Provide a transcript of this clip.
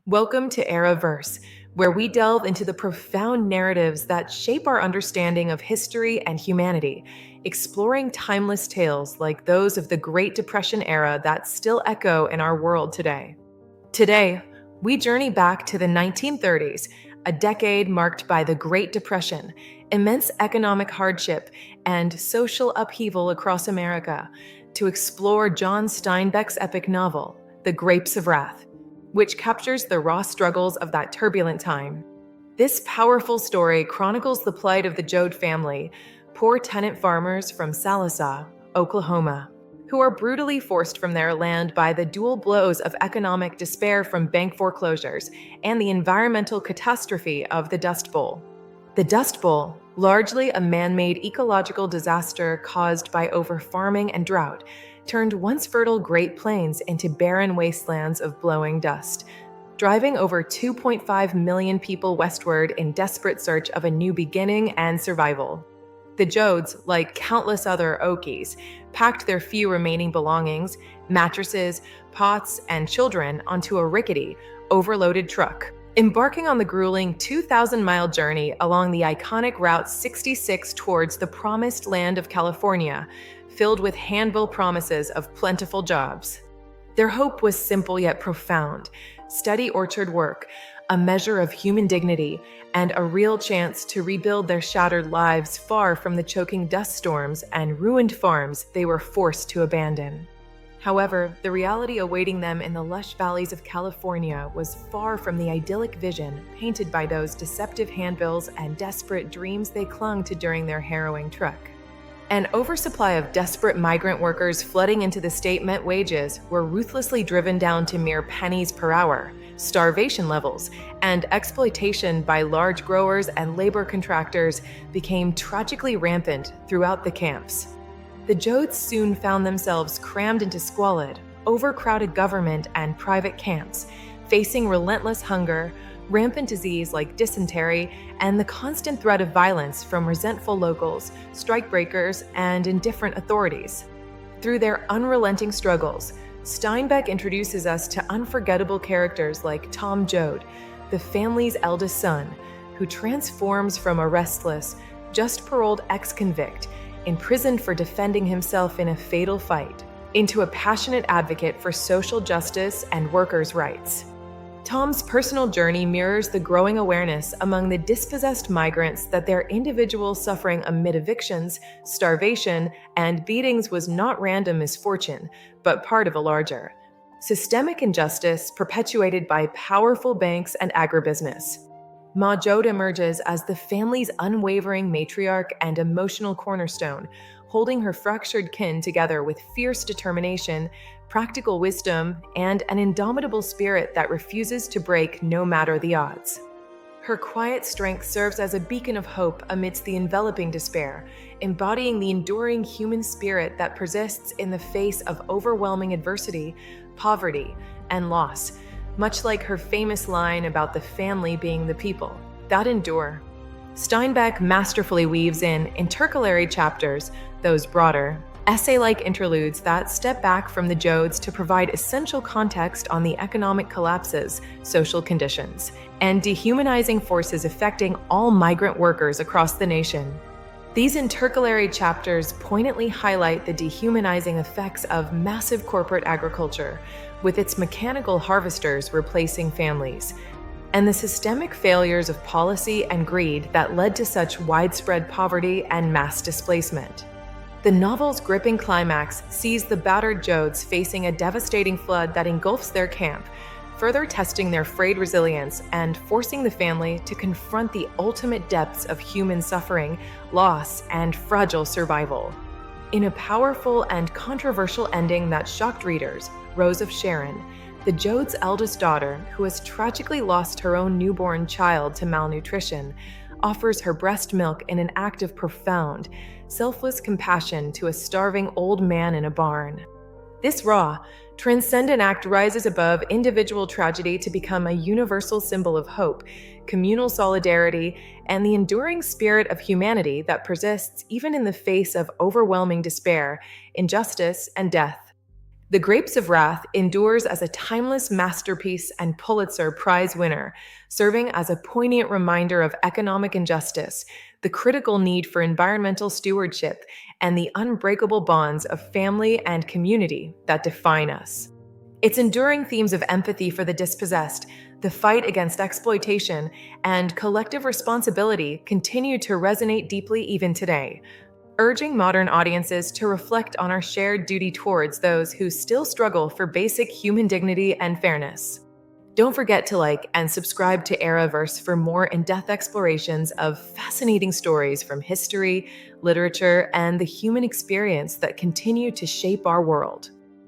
Welcome to Eraverse, where we delve into the profound narratives that shape our understanding of history and humanity, exploring timeless tales like those of the Great Depression era that still echo in our world today. Today, we journey back to the 1930s, a decade marked by the Great Depression, immense economic hardship, and social upheaval across America, to explore John Steinbeck's epic novel, The Grapes of Wrath, which captures the raw struggles of that turbulent time. This powerful story chronicles the plight of the Joad family, poor tenant farmers from Sallisaw, Oklahoma, who are brutally forced from their land by the dual blows of economic despair from bank foreclosures and the environmental catastrophe of the Dust Bowl. The Dust Bowl, largely a man-made ecological disaster caused by overfarming and drought, turned once fertile Great Plains into barren wastelands of blowing dust, driving over 2.5 million people westward in desperate search of a new beginning and survival. The Joads, like countless other Okies, packed their few remaining belongings, mattresses, pots, and children onto a rickety, overloaded truck, embarking on the grueling 2,000-mile journey along the iconic Route 66 towards the promised land of California, filled with handbill promises of plentiful jobs. Their hope was simple yet profound: steady orchard work, a measure of human dignity, and a real chance to rebuild their shattered lives far from the choking dust storms and ruined farms they were forced to abandon. However, the reality awaiting them in the lush valleys of California was far from the idyllic vision painted by those deceptive handbills and desperate dreams they clung to during their harrowing trek. An oversupply of desperate migrant workers flooding into the state meant wages were ruthlessly driven down to mere pennies per hour, starvation levels, and exploitation by large growers and labor contractors became tragically rampant throughout the camps. The Joads soon found themselves crammed into squalid, overcrowded government and private camps, facing relentless hunger, rampant disease like dysentery, and the constant threat of violence from resentful locals, strikebreakers, and indifferent authorities. Through their unrelenting struggles, Steinbeck introduces us to unforgettable characters like Tom Joad, the family's eldest son, who transforms from a restless, just paroled ex-convict, imprisoned for defending himself in a fatal fight, into a passionate advocate for social justice and workers' rights. Tom's personal journey mirrors the growing awareness among the dispossessed migrants that their individual suffering amid evictions, starvation, and beatings was not random misfortune, but part of a larger, systemic injustice perpetuated by powerful banks and agribusiness. Ma Joad emerges as the family's unwavering matriarch and emotional cornerstone, holding her fractured kin together with fierce determination, practical wisdom, and an indomitable spirit that refuses to break no matter the odds. Her quiet strength serves as a beacon of hope amidst the enveloping despair, embodying the enduring human spirit that persists in the face of overwhelming adversity, poverty, and loss, much like her famous line about the family being the people that endure. Steinbeck masterfully weaves in intercalary chapters, those broader, essay-like interludes that step back from the Joads to provide essential context on the economic collapses, social conditions, and dehumanizing forces affecting all migrant workers across the nation. These intercalary chapters poignantly highlight the dehumanizing effects of massive corporate agriculture, with its mechanical harvesters replacing families, and the systemic failures of policy and greed that led to such widespread poverty and mass displacement. The novel's gripping climax sees the battered Joads facing a devastating flood that engulfs their camp, further testing their frayed resilience and forcing the family to confront the ultimate depths of human suffering, loss, and fragile survival. In a powerful and controversial ending that shocked readers, Rose of Sharon, the Joad's eldest daughter, who has tragically lost her own newborn child to malnutrition, offers her breast milk in an act of profound, selfless compassion to a starving old man in a barn. This raw, transcendent act rises above individual tragedy to become a universal symbol of hope, communal solidarity, and the enduring spirit of humanity that persists even in the face of overwhelming despair, injustice, and death. The Grapes of Wrath endures as a timeless masterpiece and Pulitzer Prize winner, serving as a poignant reminder of economic injustice, the critical need for environmental stewardship, and the unbreakable bonds of family and community that define us. Its enduring themes of empathy for the dispossessed, the fight against exploitation, and collective responsibility continue to resonate deeply even today, urging modern audiences to reflect on our shared duty towards those who still struggle for basic human dignity and fairness. Don't forget to like and subscribe to Eraverse for more in-depth explorations of fascinating stories from history, literature, and the human experience that continue to shape our world.